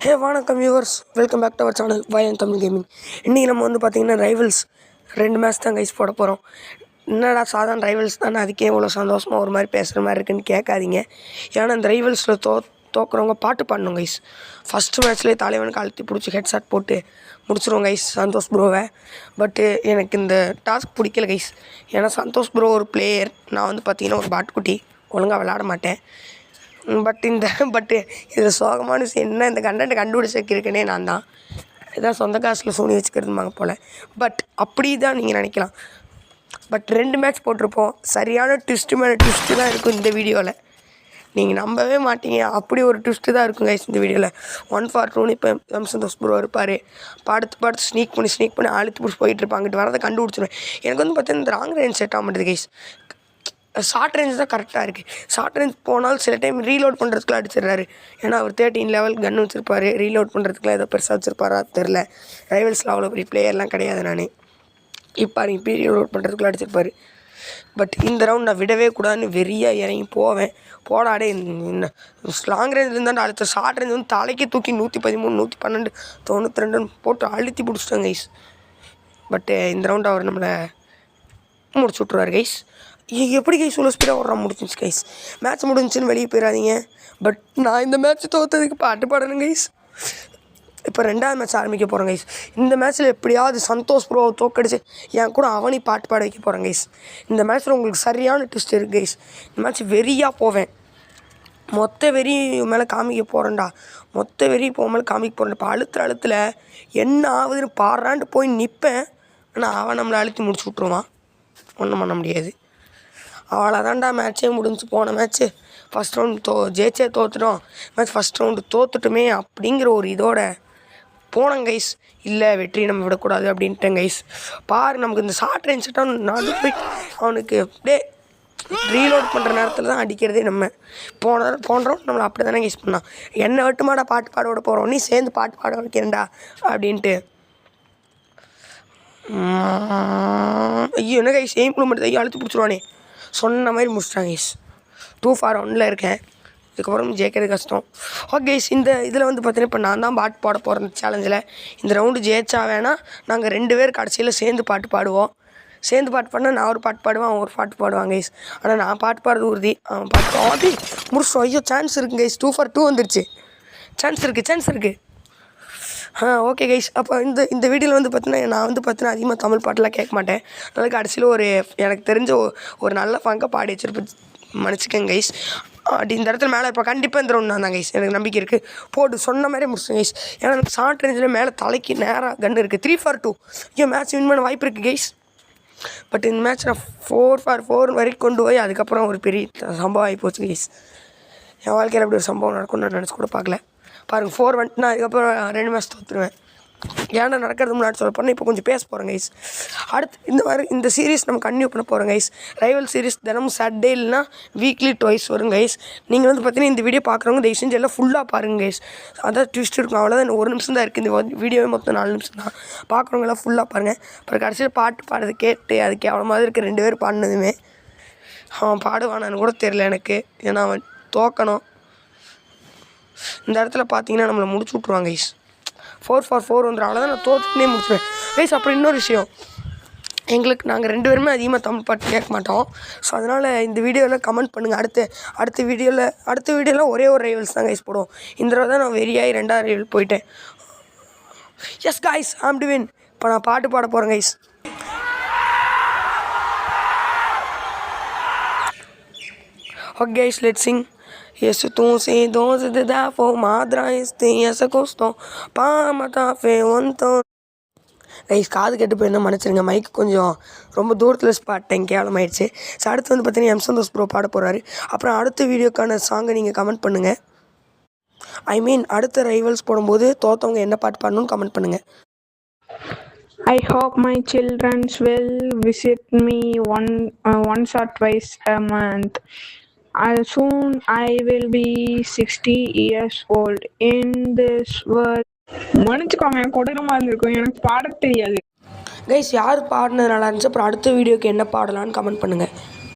ஹே வணக்கம் viewers, welcome back to our channel வயன் Tamil gaming. இன்றைக்கி நம்ம வந்து பார்த்திங்கன்னா ரைவல்ஸ் 2 மேட்ச் தான் கைஸ் போட போகிறோம். என்னடா சாதாரண ரைவல்ஸ் தானே, அதுக்கே இவ்வளோ சந்தோஷமாக ஒரு மாதிரி பேசுகிற மாதிரி இருக்குன்னு கேட்காதீங்க. ஏன்னா இந்த ரைவல்ஸில் தோக்குறவங்க பாட்டு பாடணும் கைஸ். ஃபஸ்ட்டு மேட்ச்லேயே தலைவனுக்கு அழுத்தி பிடிச்சி ஹெட்ஷாட் போட்டு முடிச்சிருவோம் கைஸ் சந்தோஷ் ப்ரோவை. பட்டு எனக்கு இந்த டாஸ்க் பிடிக்கல கைஸ். ஏன்னா சந்தோஷ் ப்ரோ ஒரு பிளேயர், நான் வந்து பார்த்திங்கன்னா ஒரு பாட்டுக்குட்டி, ஒழுங்காக விளாட மாட்டேன். பட்டு இதில் சோகமான விஷயம் என்ன, இந்த கண்டென்ட் கண்டுபிடிச்சிருக்கேனே நான் தான். இதான் சொந்த காசில் சூனி வச்சுக்கிறதுமாங்க போல். பட் அப்படி தான் நீங்கள் நினைக்கலாம். பட் 2 மேட்ச் போட்டிருப்போம். சரியான ட்விஸ்ட்டு மேலே ட்விஸ்ட்டு தான் இருக்கும் இந்த வீடியோவில். நீங்கள் நம்பவே மாட்டீங்க, அப்படி ஒரு ட்விஸ்ட்டு தான் இருக்கும் கைஸ் இந்த வீடியோவில். 1 for 2 இப்போ சந்தோஷ் ப்ரோ இருப்பார். பாடுத்து ஸ்னீக் பண்ணி அழுத்து பிடிச்சி போயிட்டுருப்பாங்க. அங்கிட்டு வரதை கண்டுபிடிச்சிருவேன். எனக்கு வந்து பார்த்தீங்கன்னா இந்த ராங் ரேஞ்ச் செட் ஆக மாட்டேது கைஸ். ஷார்ட் ரேஞ்ச் தான் கரெக்டாக இருக்குது. ஷார்ட் ரேஞ்ச் போனாலும் சில டைம் ரீலோட் பண்ணுறதுக்குலாம் அடிச்சிடுறாரு. ஏன்னா அவர் 13 லெவல் கன்று வச்சுருப்பார். ரீலோட் பண்ணுறதுக்குலாம் ஏதோ பெருசாக வச்சுருப்பாரா தெரில. ரைவல்ஸில் அவ்வளோ பெரிய பிளேயர்லாம் கிடையாது. நான் இப்போ ரீலோட் பண்ணுறதுக்குலாம் அடிச்சிருப்பார். பட் இந்த ரவுண்ட் நான் விடவே கூடாதுன்னு வெறியாக இறங்கி போடாடே. லாங் ரேஞ்ச் இருந்தால் அடுத்த ஷார்ட் ரேஞ்ச் வந்து தலைக்கு தூக்கி 113, 112, 92 போட்டு அழுத்தி பிடிச்சிட்டோம் கைஸ். பட்டு இந்த ரவுண்ட் அவர் நம்மளை முடிச்சு விட்ருவார் கைஸ். எப்படி கைஸ் இவ்வளோ ஸ்பீடாக ஓடுறா முடிஞ்சிச்சு கைஸ். மேட்ச் முடிஞ்சுன்னு வெளியே போயிடாதீங்க. பட் நான் இந்த மேட்ச் தோற்றதுக்கு பாட்டு பாடணும் கைஸ். இப்போ 2வது மேட்ச் ஆரம்பிக்க போகிறேன் கைஸ். இந்த மேட்ச்சில் எப்படியாவது சந்தோஷ் ப்ரோவை தோக்கடிச்சு என் கூட அவனி பாட்டு பாட வைக்க போகிறேன் கைஸ். இந்த மேட்ச்சில் உங்களுக்கு சரியான ட்விஸ்ட் இருக்குது கைஸ். இந்த மேட்ச் வெறியாக போவேன். மொத்த வெறி மேலே காமிக்க போகிறேன்டா. மொத்த வெறி மேலே காமிக்க போகிறேன். இப்போ அழுத்தில் என்ன ஆகுதுன்னு பாடுறான்ட்டு போய் நிற்பேன். ஆனால் அவன் நம்மளை அழுத்தி முடிச்சு விட்ருவான். ஒன்றும் பண்ண முடியாது. அவ்வளோதான்டா, மேட்ச்சே முடிஞ்சு. போன மேட்ச்சு ஃபஸ்ட் ரவுண்ட் ஜெயிச்சே தோற்றுட்டோம். மேட்ச் ஃபஸ்ட் ரவுண்டு தோற்றுட்டுமே அப்படிங்கிற ஒரு இதோட போனேன் கைஸ். இல்லை வெற்றி நம்ம விடக்கூடாது அப்படின்ட்டேன் கைஸ். நமக்கு இந்த ஷார்ட் ரேஞ்ச் செட்டாக நான் போய் அவனுக்கு அப்படியே ரீலோட் பண்ணுற நேரத்தில் தான் அடிக்கிறதே. நம்ம போன்றோம் நம்மளை அப்படி தானே கைஸ் பண்ணான். என்னை விட்டுமாடா பாட்டு பாட விட போகிறோம், நீ சேர்ந்து பாட்டு பாட வைக்கிறேன்டா அப்படின்ட்டு. ஐயோ என்ன கைஸ் எய்ம் இம்ப்ரூவ்மெண்ட் ஐயோ அழுத்தி பிடிச்சிருவானே. சொன்ன மாதிரி முடிச்சிட்டாங்க கைஸ். 2 for 1 இருக்கேன். இதுக்கப்புறம் ஜெயிக்கிறது கஷ்டம். ஓகே கைஸ், இந்த இதில் வந்து பார்த்தீங்கன்னா இப்போ நான் தான் பாட்டு பாட போகிறேன் சேலஞ்சில். இந்த ரவுண்டு ஜெயிச்சா வேணால் நாங்கள் 2 பேர் கடைசியில் சேர்ந்து பாட்டு பாடுவோம். சேர்ந்து பாட்டு பாடினா நான் ஒரு பாட்டு பாடுவேன், அவன் ஒரு பாட்டு பாடுவாங்க கைஸ். ஆனால் நான் பாட்டு பாடுறது உறுதி, அவன் பாட்டு ஆதி முடிச்சோம். ஐயோ சான்ஸ் இருக்குது கைஸ். 2 for 2 வந்துருச்சு. சான்ஸ் இருக்குது. Okay guys. அப்போ இந்த வீடியோவில் வந்து பார்த்தீங்கன்னா நான் வந்து பார்த்தீங்கன்னா அதிகமாக தமிழ் பாட்டெலாம் கேட்க மாட்டேன். அதனால் கடைசியில் எனக்கு தெரிஞ்ச ஒரு நல்ல ஃபங்கை பாடி வச்சிருப்பேன், மன்னிச்சிக்கங்க கைஸ். அப்படி இந்த இடத்துல மேலே இப்போ கண்டிப்பாக இந்த ரவுண்ட் தான் கைஸ். எனக்கு நம்பிக்கை இருக்குது. போட்டு சொன்ன மாதிரி முடிச்சேன் கைஸ். ஏன்னா எனக்கு ஷார்ட் ரேஞ்சில் மேலே தலைக்கு நேராக கன்று இருக்குது. 3 for 2 ஐயோ மேட்ச் வின் பண்ண வாய்ப்பு இருக்குது கைஸ். பட் இந்த மேட்ச் நான் 4 for 4 வரைக்கும் கொண்டு போய் அதுக்கப்புறம் ஒரு பெரிய சம்பவம் ஆகி போச்சு கைஸ். என் வாழ்க்கையில் அப்படி ஒரு சம்பவம் நடக்கும்னு நான் நினச்சி கூட பார்க்கல. பாருங்கள் 4 வந்துட்டுனா அதுக்கப்புறம் 2 மேட்ச் தோற்றுருவேன். ஏன்னா நடக்கிறது முன்னாடி சொல்ல போனால் இப்போ கொஞ்சம் பேச போகிறேன் கைஸ். அடுத்து இந்த சீரீஸ் நம்ம கன்டினியூ பண்ண போகிறோம் கைஸ். ரைவல் சீரீஸ் தினமும் சாட்டர்டே இல்லைனா வீக்லி ட்வைஸ் வரும் கைஸ். நீங்கள் வந்து பார்த்தீங்கன்னா இந்த வீடியோ பார்க்குறவங்க தயவு செஞ்சு எல்லாம் ஃபுல்லாக பாருங்கள் கைஸ். அதான் ட்விஸ்ட் இருக்கும். அவ்வளோதான், 1 நிமிஷம் தான் இருக்குது இந்த வீடியோவே. மொத்தம் 4 நிமிஷம் தான். பார்க்குறவங்க எல்லாம் ஃபுல்லாக பாருங்கள். அப்புறம் கடைசியில் பாட்டு பாடுறது கேட்டு அது கேவலமாக இருக்க 2 பேர் பாடினதுமே அவன் பாடுவானான்னு கூட தெரியல எனக்கு. ஏன்னா அவன் தோக்கணும். இந்த இடத்துல பார்த்தீங்கன்னா நம்மளை முடிச்சு விட்ருவாங்க கைஸ். 4 for 4 வந்துடும். அவ்வளோதான், நான் தோற்றுனே முடிச்சுருவேன் கைஸ். அப்புறம் இன்னொரு விஷயம், நாங்கள் 2 பேருமே அதிகமாக தமிழ் பாட்டு கேட்க மாட்டோம். ஸோ அதனால் இந்த வீடியோவில் கமெண்ட் பண்ணுங்கள். அடுத்த வீடியோவில் ஒரே ஒரு ரைவல்ஸ் தான் கைஸ் போடுவோம். இந்த தடவை தான் நான் வெறியாகி 2வது ரைவல் போயிட்டேன். S guys, I'm to win. இப்போ நான் பாட்டு பாட போகிறேன் guys. Okay guys, let's Singh. Esse tom sem dose de dar formada, tem essa costum, pamata fe onton. Guys காது கெட்டு போயிருந்தா மன்னிச்சிருங்க. மைக்கு கொஞ்சம் ரொம்ப தூரத்தில் பாட்டேன், கேவலமாயிடுச்சு. ஸோ அடுத்து வந்து பார்த்தீங்கன்னா சந்தோஷ் ப்ரோ பாட போகிறாரு. அப்புறம் அடுத்த வீடியோக்கான சாங்கை நீங்கள் கமெண்ட் பண்ணுங்கள். அடுத்த ரைவல்ஸ் போடும்போது தோற்றவங்க என்ன பாட்டு பாடணும்னு கமெண்ட் பண்ணுங்கள். I hope my children will visit me once or twice a month. Soon I will be 60 years old in this world. மன்னிச்சுக்கோங்க, கொடூரமாக இருந்திருக்கும். எனக்கு பாட தெரியாது கைஸ். யார் பாடினது நல்லா இருந்துச்சு, அப்புறம் அடுத்த வீடியோக்கு என்ன பாடலான்னு கமெண்ட் பண்ணுங்கள்.